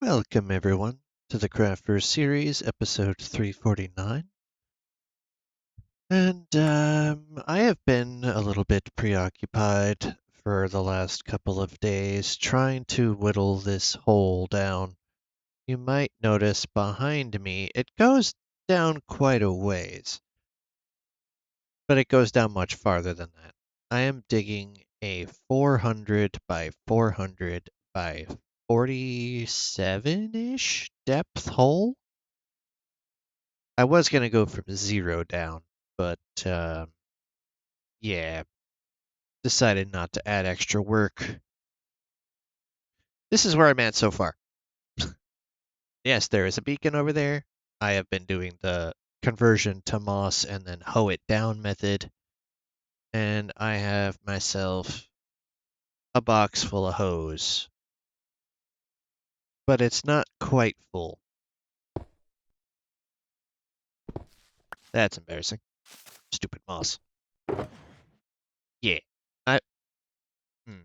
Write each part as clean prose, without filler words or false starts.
Welcome, everyone, to the Craftverse series, episode 349. And I have been a little bit preoccupied for the last couple of days trying to whittle this hole down. You might notice behind me it goes down quite a ways, but it goes down much farther than that. I am digging a 400 by 400 by 47-ish depth hole. I was going to go from 0 down, but yeah, decided not to add extra work. This is where I'm at so far. Yes, there is a beacon over there. I have been doing the conversion to moss and then hoe it down method. And I have myself a box full of hose. But it's not quite full. That's embarrassing. Stupid moss. Yeah. I, hmm.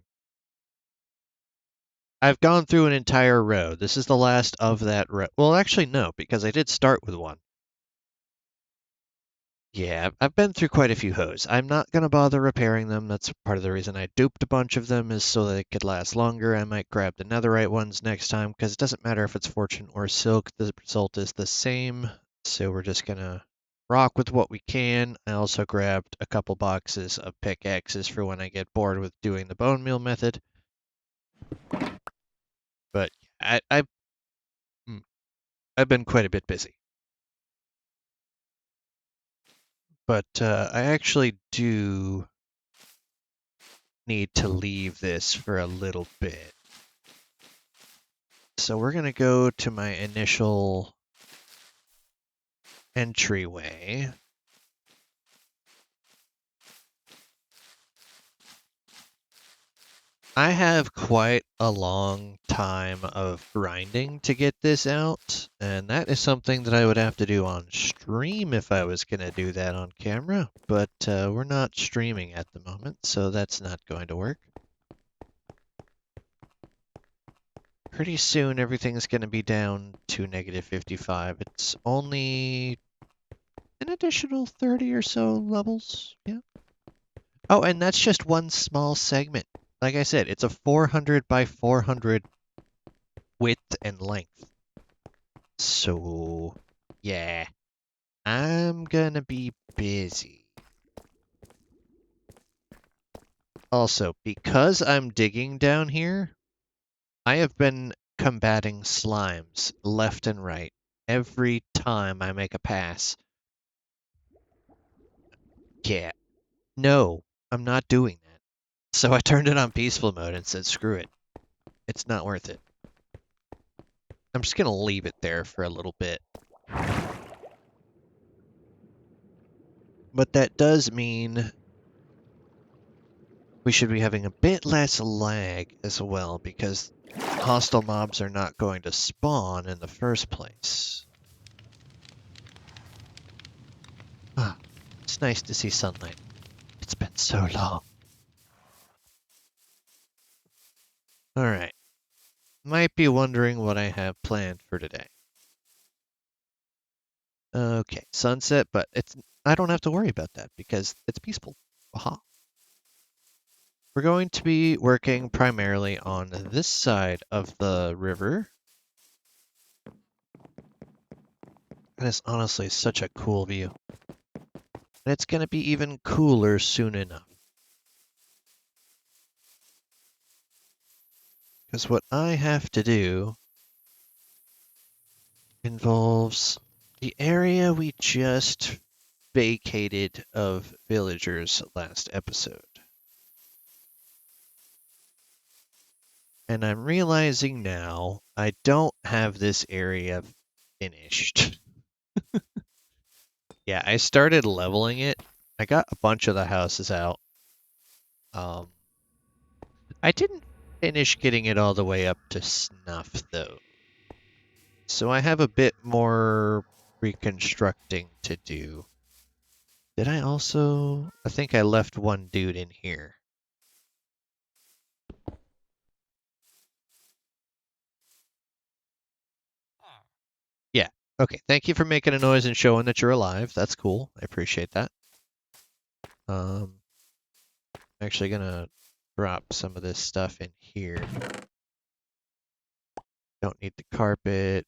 I've gone through an entire row. This is the last of that row. Well, actually, no, because I did start with one. Yeah, I've been through quite a few hoes. I'm not going to bother repairing them. That's part of the reason I duped a bunch of them is so that it could last longer. I might grab the netherite ones next time because it doesn't matter if it's fortune or silk. The result is the same. So we're just going to rock with what we can. I also grabbed a couple boxes of pickaxes for when I get bored with doing the bone meal method. But hmm, I've been quite a bit busy. But I actually do need to leave this for a little bit. So we're going to go to my initial entryway. I have quite a long time of grinding to get this out, and that is something that I would have to do on stream if I was going to do that on camera, but we're not streaming at the moment, so that's not going to work. Pretty soon everything's going to be down to -55. It's only an additional 30 or so levels, yeah. Oh, and that's just one small segment. Like I said, it's a 400 by 400 width and length. So, yeah, I'm gonna be busy. Also, because I'm digging down here, I have been combating slimes left and right every time I make a pass. Yeah, no, I'm not doing that. So I turned it on peaceful mode and said, screw it. It's not worth it. I'm just gonna leave it there for a little bit. But that does mean we should be having a bit less lag as well, because hostile mobs are not going to spawn in the first place. Ah, it's nice to see sunlight. It's been so long. Alright. Might be wondering what I have planned for today. Okay, sunset, but I don't have to worry about that because it's peaceful. Aha. We're going to be working primarily on this side of the river. And it's honestly such a cool view. And it's going to be even cooler soon enough. Because what I have to do involves the area we just vacated of villagers last episode. And I'm realizing now I don't have this area finished. Yeah, I started leveling it. I got a bunch of the houses out. I didn't finish getting it all the way up to snuff, though. So I have a bit more reconstructing to do. Did I also... I think I left one dude in here. Okay, thank you for making a noise and showing that you're alive. That's cool. I appreciate that. I'm actually gonna drop some of this stuff in here. Don't need the carpet.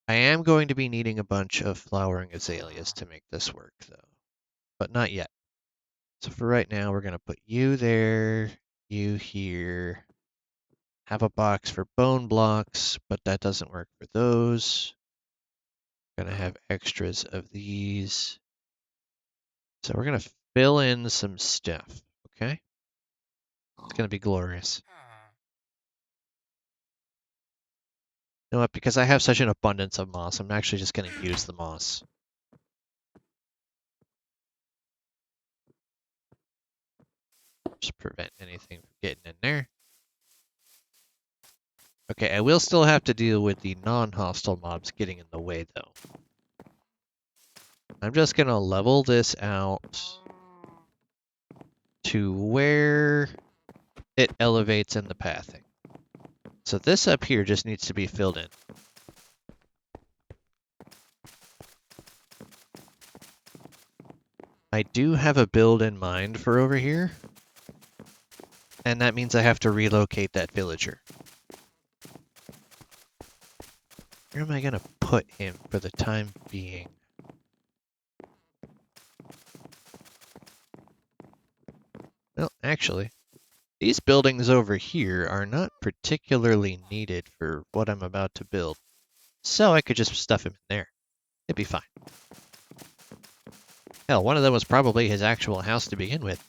I am going to be needing a bunch of flowering azaleas to make this work, though, but not yet. So for right now, we're gonna put you there, you here. Have a box for bone blocks, but that doesn't work for those. Gonna have extras of these. So we're gonna fill in some stuff, okay? It's gonna be glorious. You know what? Because I have such an abundance of moss, I'm actually just gonna use the moss. Just prevent anything from getting in there. Okay, I will still have to deal with the non-hostile mobs getting in the way, though. I'm just gonna level this out to where it elevates in the pathing. So this up here just needs to be filled in. I do have a build in mind for over here, and that means I have to relocate that villager. Where am I gonna put him for the time being? Well, actually, these buildings over here are not particularly needed for what I'm about to build, so I could just stuff him in there. It'd be fine. Hell, one of them was probably his actual house to begin with.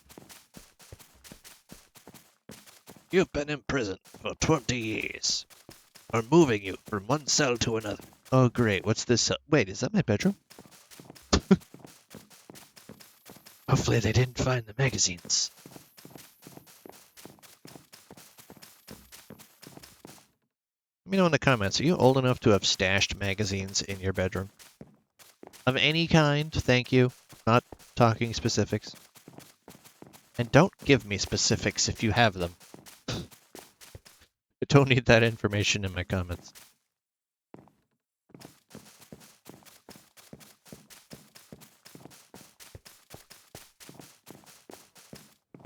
You've been in prison for 20 years. We're moving you from one cell to another. Oh, great. What's this cell? Wait, is that my bedroom? Hopefully they didn't find the magazines. Let me know in the comments, are you old enough to have stashed magazines in your bedroom? Of any kind, thank you. Not talking specifics. And don't give me specifics if you have them. I don't need that information in my comments.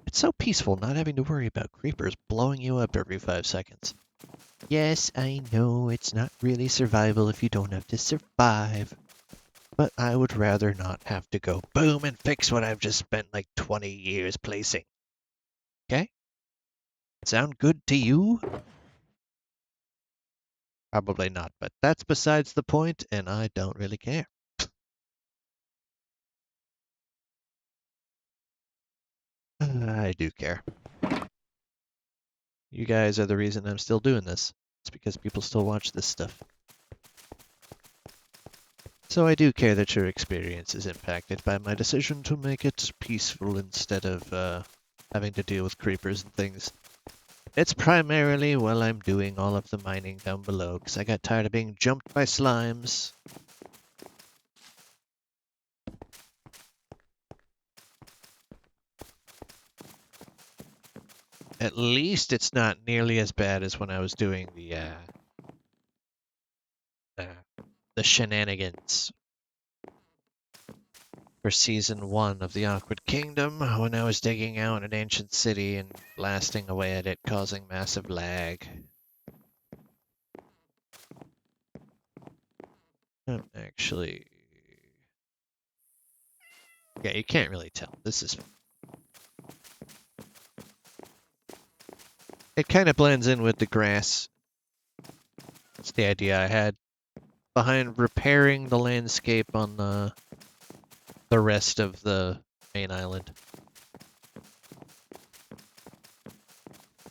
It's so peaceful not having to worry about creepers blowing you up every 5 seconds. Yes, I know it's not really survival if you don't have to survive. But I would rather not have to go boom and fix what I've just spent like 20 years placing. Okay? Sound good to you? Probably not, but that's besides the point, and I don't really care. I do care. You guys are the reason I'm still doing this. It's because people still watch this stuff. So I do care that your experience is impacted by my decision to make it peaceful instead of having to deal with creepers and things. It's primarily while I'm doing all of the mining down below, because I got tired of being jumped by slimes. At least it's not nearly as bad as when I was doing the shenanigans for Season 1 of the Awkward Kingdom, when I was digging out an ancient city and blasting away at it, causing massive lag. Actually... Yeah, you can't really tell. This is... It kind of blends in with the grass. That's the idea I had behind repairing the landscape on the rest of the main island.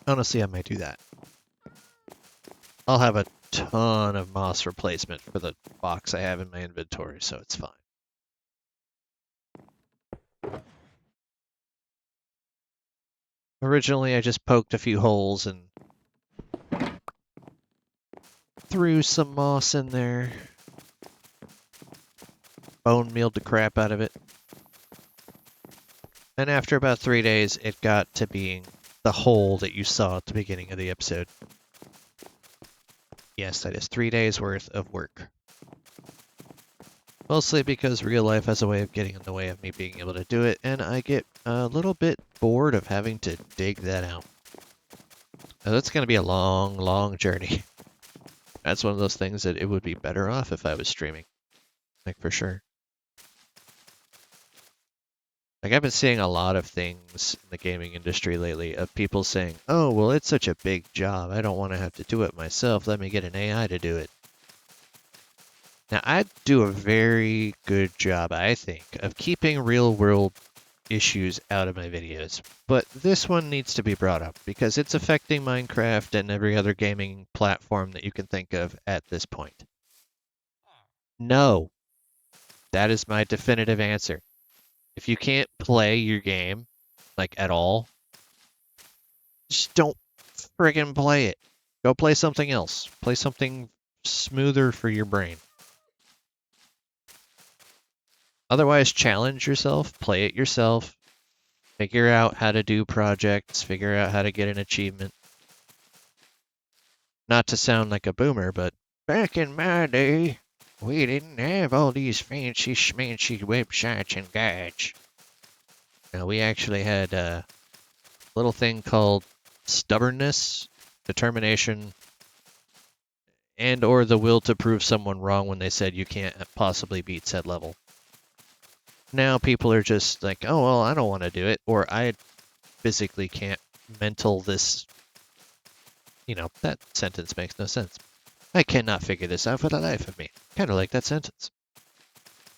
Honestly, I might do that. I'll have a ton of moss replacement for the box I have in my inventory, so it's fine. Originally, I just poked a few holes and threw some moss in there. Bone mealed the crap out of it. And after about 3 days, it got to being the hole that you saw at the beginning of the episode. Yes, that is 3 days worth of work. Mostly because real life has a way of getting in the way of me being able to do it, and I get a little bit bored of having to dig that out. Now, that's going to be a long, long journey. That's one of those things that it would be better off if I was streaming. Like, for sure. Like, I've been seeing a lot of things in the gaming industry lately of people saying, oh, well, it's such a big job. I don't want to have to do it myself. Let me get an AI to do it. Now, I do a very good job, I think, of keeping real-world issues out of my videos. But this one needs to be brought up because it's affecting Minecraft and every other gaming platform that you can think of at this point. No. That is my definitive answer. If you can't play your game, like at all, just don't friggin' play it. Go play something else. Play something smoother for your brain. Otherwise, challenge yourself, play it yourself, figure out how to do projects, figure out how to get an achievement. Not to sound like a boomer, but back in my day, we didn't have all these fancy schmancy websites and guides. Now, we actually had a little thing called stubbornness, determination, and or the will to prove someone wrong when they said you can't possibly beat said level. Now people are just like, oh, well, I don't want to do it, or I physically can't mental this. You know, that sentence makes no sense. I cannot figure this out for the life of me. Kind of like that sentence.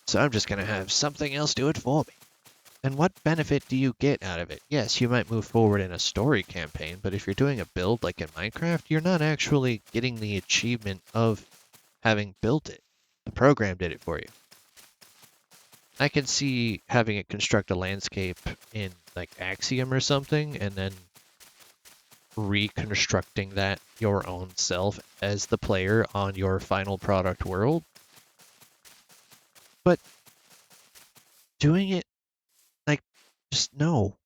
So I'm just going to have something else do it for me. And what benefit do you get out of it? Yes, you might move forward in a story campaign, but if you're doing a build like in Minecraft, you're not actually getting the achievement of having built it. The program did it for you. I can see having it construct a landscape in like Axiom or something, and then reconstructing that your own self as the player on your final product world. But doing it, like, just no.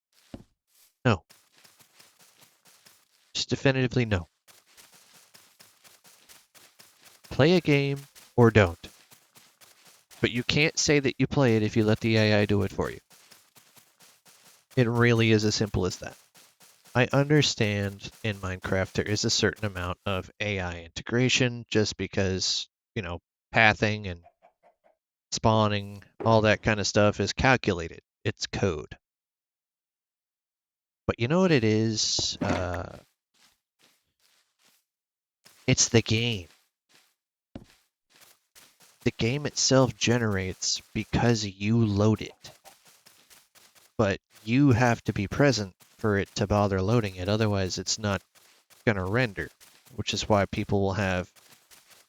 No. Just definitively no. Play a game or don't. But you can't say that you play it if you let the AI do it for you. It really is as simple as that. I understand in Minecraft there is a certain amount of AI integration just because, you know, pathing and spawning, all that kind of stuff is calculated. It's code. But you know what it is? It's the game. The game itself generates because you load it. But you have to be present for it to bother loading it. Otherwise, it's not going to render, which is why people will have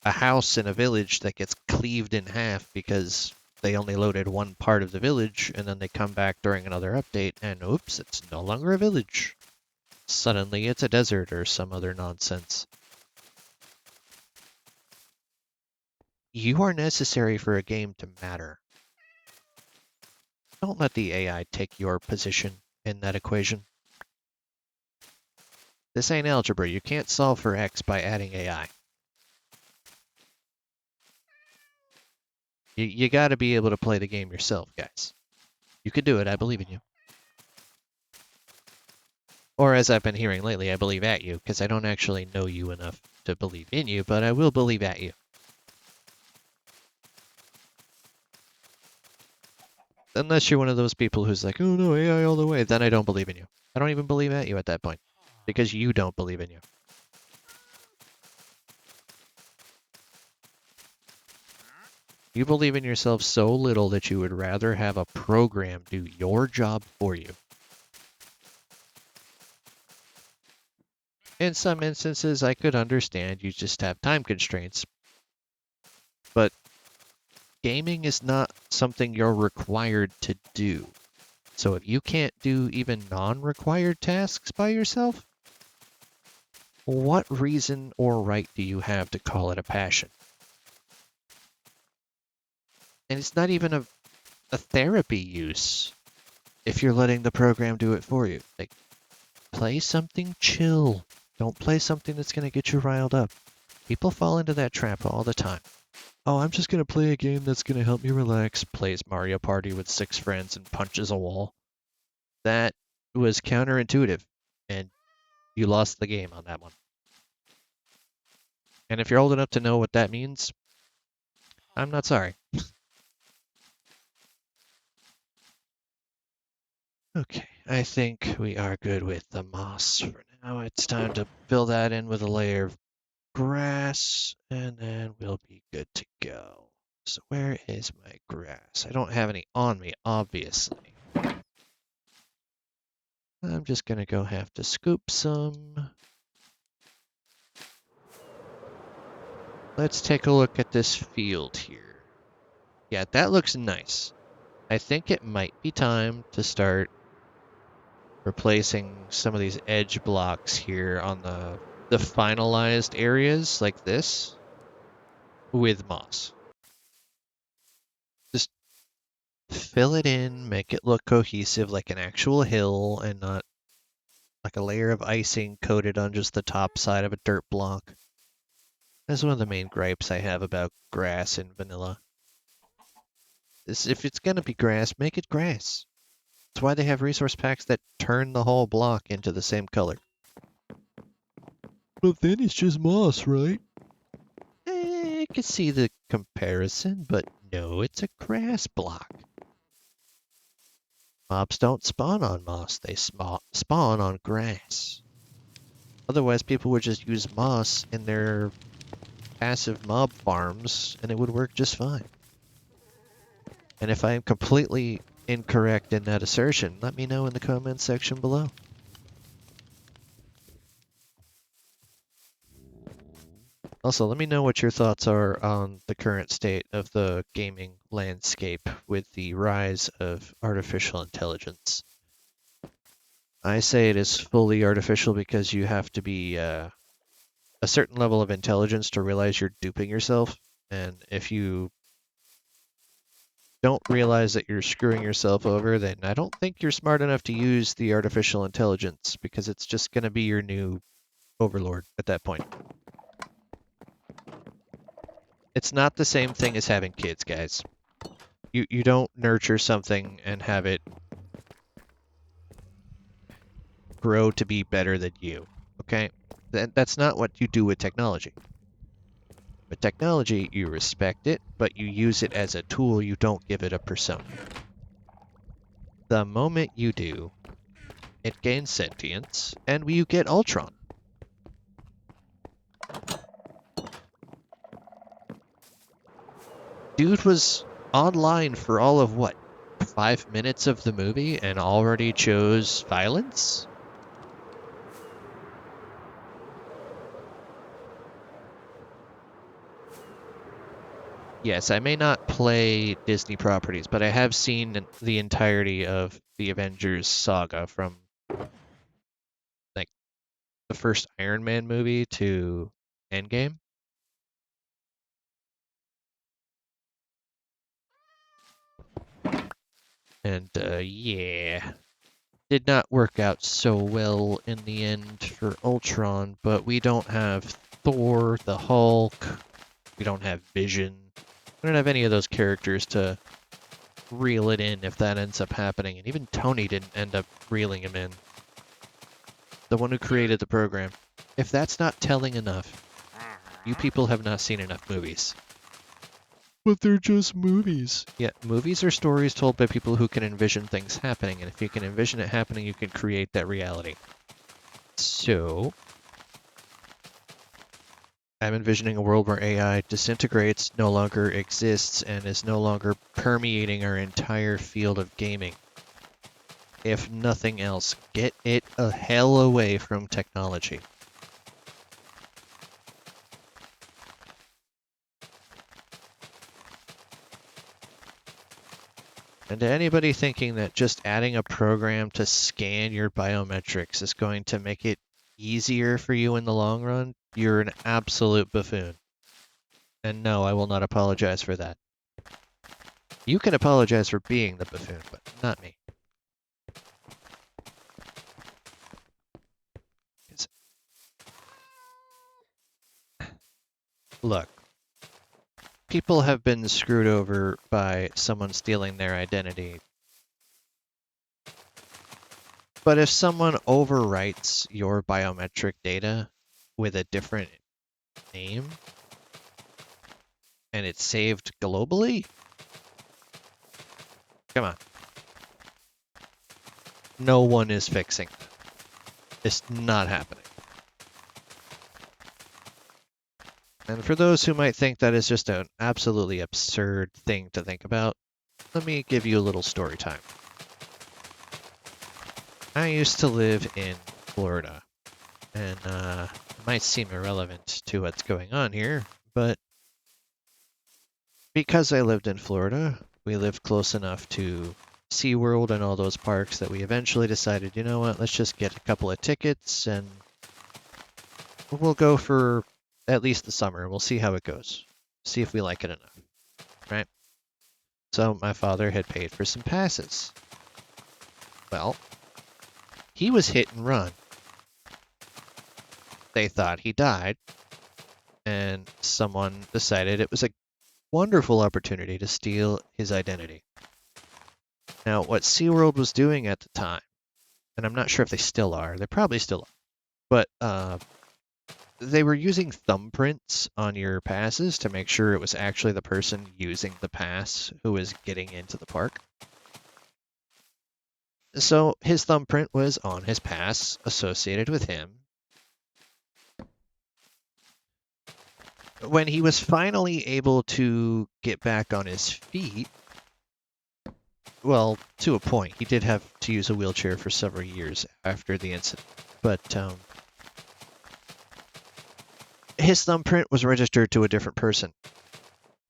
a house in a village that gets cleaved in half because they only loaded one part of the village, and then they come back during another update, and oops, it's no longer a village. Suddenly it's a desert or some other nonsense. You are necessary for a game to matter. Don't let the AI take your position in that equation. This ain't algebra. You can't solve for X by adding AI. You got to be able to play the game yourself, guys. You can do it. I believe in you. Or as I've been hearing lately, I believe at you, because I don't actually know you enough to believe in you, but I will believe at you. Unless you're one of those people who's like, oh no, AI all the way, then I don't believe in you. I don't even believe at you at that point, because you don't believe in you. You believe in yourself so little that you would rather have a program do your job for you. In some instances, I could understand you just have time constraints, but gaming is not something you're required to do. So if you can't do even non-required tasks by yourself, what reason or right do you have to call it a passion? And it's not even a therapy use if you're letting the program do it for you. Like, play something chill. Don't play something that's going to get you riled up. People fall into that trap all the time. Oh, I'm just going to play a game that's going to help me relax. Plays Mario Party with 6 friends and punches a wall. That was counterintuitive, and you lost the game on that one. And if you're old enough to know what that means, I'm not sorry. Okay, I think we are good with the moss for now. It's time to fill that in with a layer of grass, and then we'll be good to go. So where is my grass? I don't have any on me, obviously. I'm just gonna go have to scoop some. Let's take a look at this field here. Yeah, that looks nice. I think it might be time to start replacing some of these edge blocks here on the finalized areas like this with moss. Just fill it in, make it look cohesive like an actual hill and not like a layer of icing coated on just the top side of a dirt block. That's one of the main gripes I have about grass in vanilla. Is if it's gonna be grass, make it grass. That's why they have resource packs that turn the whole block into the same color. But then it's just moss, right? I can see the comparison, but no, it's a grass block. Mobs don't spawn on moss, they spawn on grass. Otherwise, people would just use moss in their passive mob farms, and it would work just fine. And if I am completely incorrect in that assertion, let me know in the comments section below. Also, let me know what your thoughts are on the current state of the gaming landscape with the rise of artificial intelligence. I say it is fully artificial because you have to be a certain level of intelligence to realize you're duping yourself. And if you don't realize that you're screwing yourself over, then I don't think you're smart enough to use the artificial intelligence because it's just going to be your new overlord at that point. It's not the same thing as having kids, guys. You don't nurture something and have it grow to be better than you, okay? That's not what you do with technology. With technology, you respect it, but you use it as a tool, you don't give it a persona. The moment you do, it gains sentience, and you get Ultron. Dude was online for all of what, 5 minutes of the movie and already chose violence? Yes, I may not play Disney properties, but I have seen the entirety of the Avengers saga from like the first Iron Man movie to Endgame. And yeah, did not work out so well in the end for Ultron, but we don't have Thor, the Hulk, we don't have Vision. We don't have any of those characters to reel it in if that ends up happening. And even Tony didn't end up reeling him in. The one who created the program. If that's not telling enough, you people have not seen enough movies. But they're just movies. Yeah, movies are stories told by people who can envision things happening, and if you can envision it happening, you can create that reality. So, I'm envisioning a world where AI disintegrates, no longer exists, and is no longer permeating our entire field of gaming. If nothing else, get it a hell away from technology. And to anybody thinking that just adding a program to scan your biometrics is going to make it easier for you in the long run, you're an absolute buffoon. And no, I will not apologize for that. You can apologize for being the buffoon, but not me. Look, people have been screwed over by someone stealing their identity. But if someone overwrites your biometric data with a different name and it's saved globally, come on. No one is fixing that. It's not happening. And for those who might think that is just an absolutely absurd thing to think about, let me give you a little story time. I used to live in Florida, and it might seem irrelevant to what's going on here, but because I lived in Florida, we lived close enough to SeaWorld and all those parks that we eventually decided, you know what, let's just get a couple of tickets and we'll go for at least the summer and we'll see how it goes. See if we like it enough, right? So my father had paid for some passes. Well, he was hit and run. They thought he died, and someone decided it was a wonderful opportunity to steal his identity. Now, what SeaWorld was doing at the time, and I'm not sure if they still are, they probably still are, but they were using thumbprints on your passes to make sure it was actually the person using the pass who was getting into the park. So his thumbprint was on his pass associated with him. When he was finally able to get back on his feet, well, to a point, he did have to use a wheelchair for several years after the incident, but his thumbprint was registered to a different person,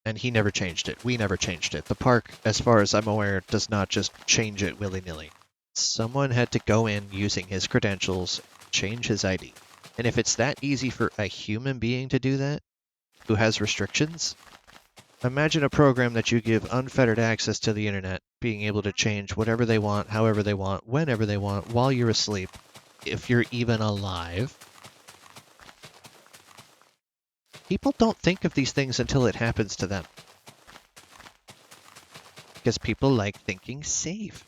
and he never changed it. We never changed it. The park, as far as I'm aware, does not just change it willy-nilly. Someone had to go in using his credentials, change his ID. And if it's that easy for a human being to do that, who has restrictions, imagine a program that you give unfettered access to the internet, being able to change whatever they want, however they want, whenever they want, while you're asleep, if you're even alive. People don't think of these things until it happens to them. Because people like thinking safe.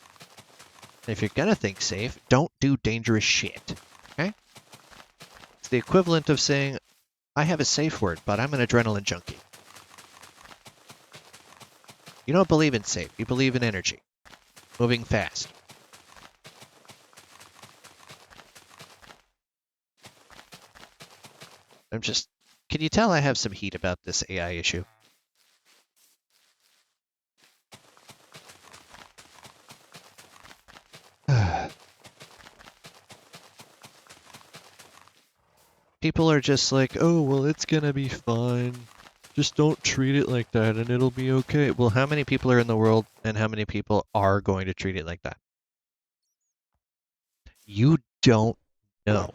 And if you're gonna think safe, don't do dangerous shit. Okay? It's the equivalent of saying, I have a safe word, but I'm an adrenaline junkie. You don't believe in safe, you believe in energy. Moving fast. Can you tell I have some heat about this AI issue? People are just like, oh, well, it's gonna be fine. Just don't treat it like that and it'll be okay. Well, how many people are in the world and how many people are going to treat it like that? You don't know.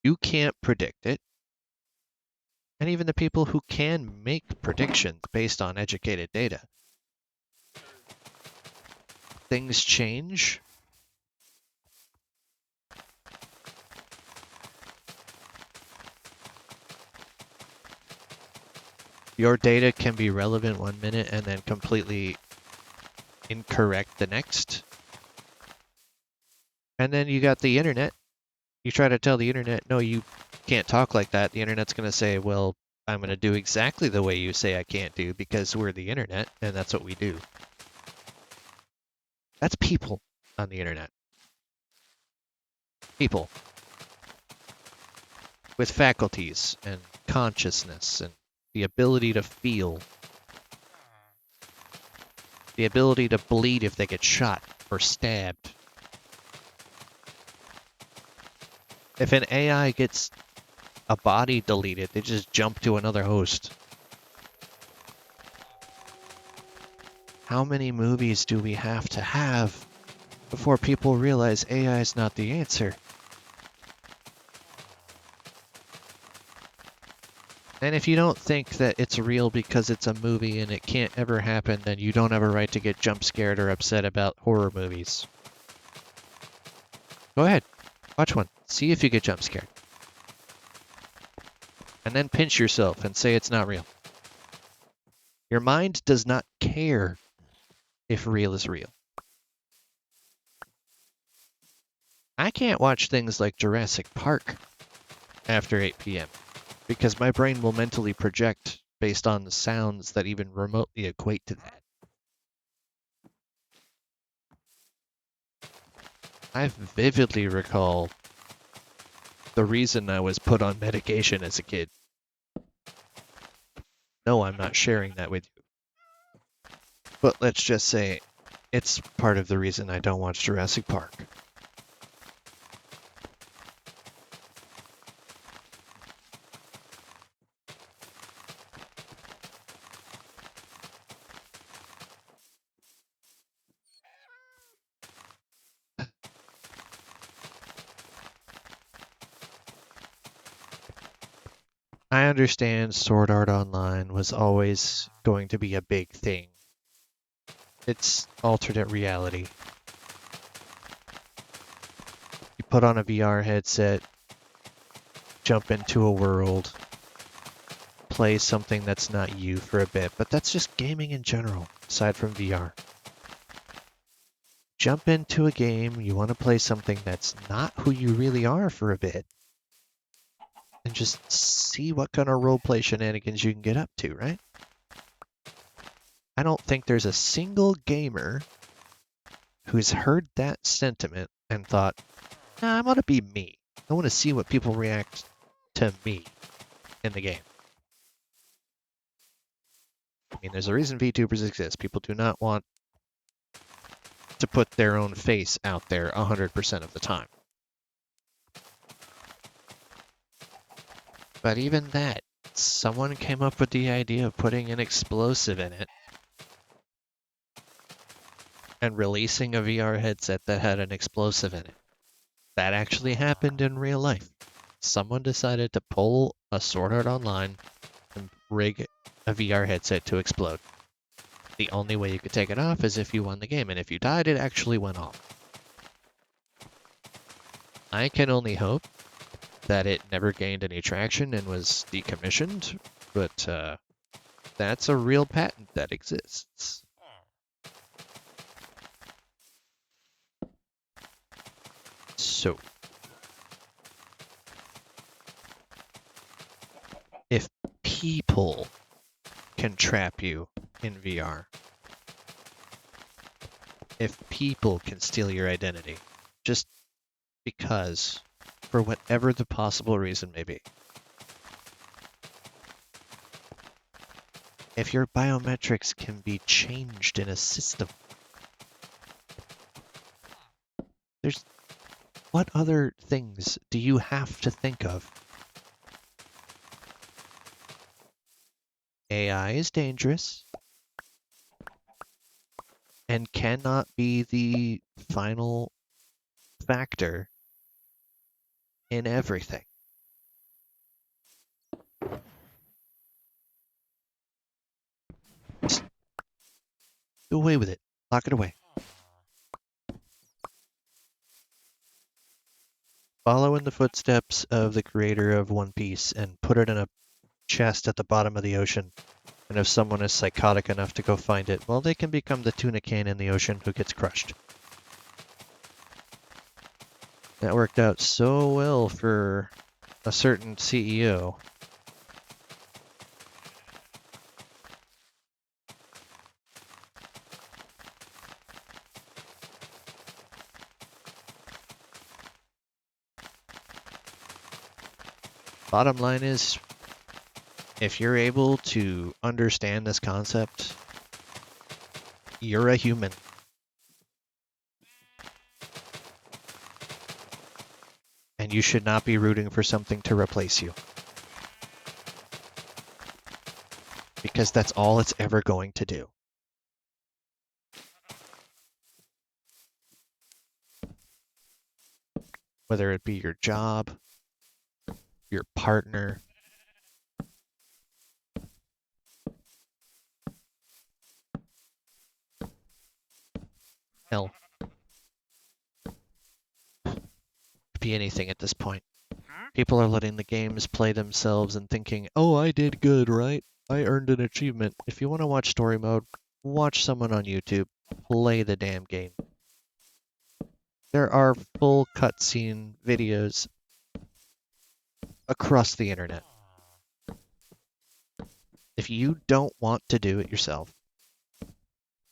You can't predict it. And even the people who can make predictions based on educated data, things change. Your data can be relevant 1 minute and then completely incorrect the next. And then you got the internet. You try to tell the internet, no, you can't talk like that. The internet's going to say, well, I'm going to do exactly the way you say I can't do because we're the internet and that's what we do. That's people on the internet. People with faculties and consciousness and the ability to feel, the ability to bleed if they get shot or stabbed. If an AI gets a body deleted, they just jump to another host. How many movies do we have to have before people realize AI is not the answer? And if you don't think that it's real because it's a movie and it can't ever happen, then you don't have a right to get jump scared or upset about horror movies. Go ahead, watch one. See if you get jump scared. and then pinch yourself and say it's not real. Your mind does not care if real is real. I can't watch things like Jurassic Park after 8 p.m. because my brain will mentally project based on the sounds that even remotely equate to that. I vividly recall the reason I was put on medication as a kid. No, I'm not sharing that with you. But let's just say it's part of the reason I don't watch Jurassic Park. I understand Sword Art Online was always going to be a big thing. It's alternate reality. You put on a VR headset, jump into a world, play something that's not you for a bit, but that's just gaming in general, aside from VR. Jump into a game, you want to play something that's not who you really are for a bit, and just see what kind of roleplay shenanigans you can get up to, right? I don't think there's a single gamer who's heard that sentiment and thought, nah, I want to be me. I want to see what people react to me in the game. I mean, there's a reason VTubers exist. People do not want to put their own face out there 100% of the time. But even that, someone came up with the idea of putting an explosive in it and releasing a VR headset that had an explosive in it. That actually happened in real life. Someone decided to pull a Sword Art Online and rig a VR headset to explode. The only way you could take it off is if you won the game, and if you died, it actually went off. I can only hope that it never gained any traction and was decommissioned, but that's a real patent that exists. So, if people can trap you in VR, if people can steal your identity, just because, for whatever the possible reason may be, if your biometrics can be changed in a system, what other things do you have to think of? AI is dangerous and cannot be the final factor in everything. Just do away with it. Lock it away. Follow in the footsteps of the creator of One Piece and put it in a chest at the bottom of the ocean. And if someone is psychotic enough to go find it, well, they can become the tuna can in the ocean who gets crushed. That worked out so well for a certain CEO. Bottom line is, if you're able to understand this concept, you're a human. And you should not be rooting for something to replace you. Because that's all it's ever going to do. Whether it be your job, your partner, hell, it could be anything at this point. People are letting the games play themselves and thinking, oh, I did good, right? I earned an achievement. If you want to watch story mode, watch someone on YouTube play the damn game. There are full cutscene videos across the internet. If you don't want to do it yourself,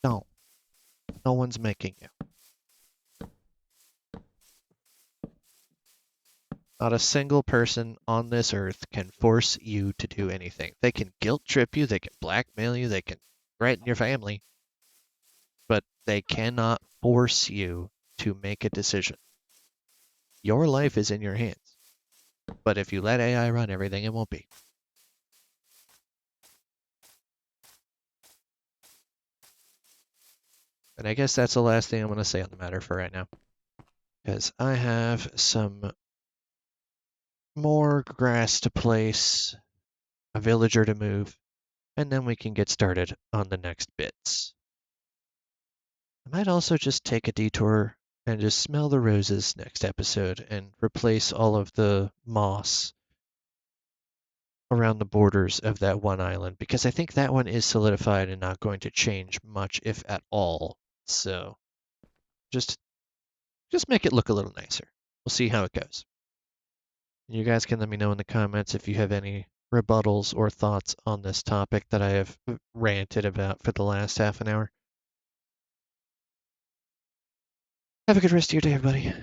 don't. No one's making you. Not a single person on this earth can force you to do anything. They can guilt trip you, they can blackmail you, they can threaten your family, but they cannot force you to make a decision. Your life is in your hands. But if you let AI run everything, it won't be. And I guess that's the last thing I'm going to say on the matter for right now. Because I have some more grass to place, a villager to move, and then we can get started on the next bits. I might also just take a detour and just smell the roses next episode and replace all of the moss around the borders of that one island, because I think that one is solidified and not going to change much, if at all. So just make it look a little nicer. We'll see how it goes. You guys can let me know in the comments if you have any rebuttals or thoughts on this topic that I have ranted about for the last half an hour. Have a good rest of your day, everybody.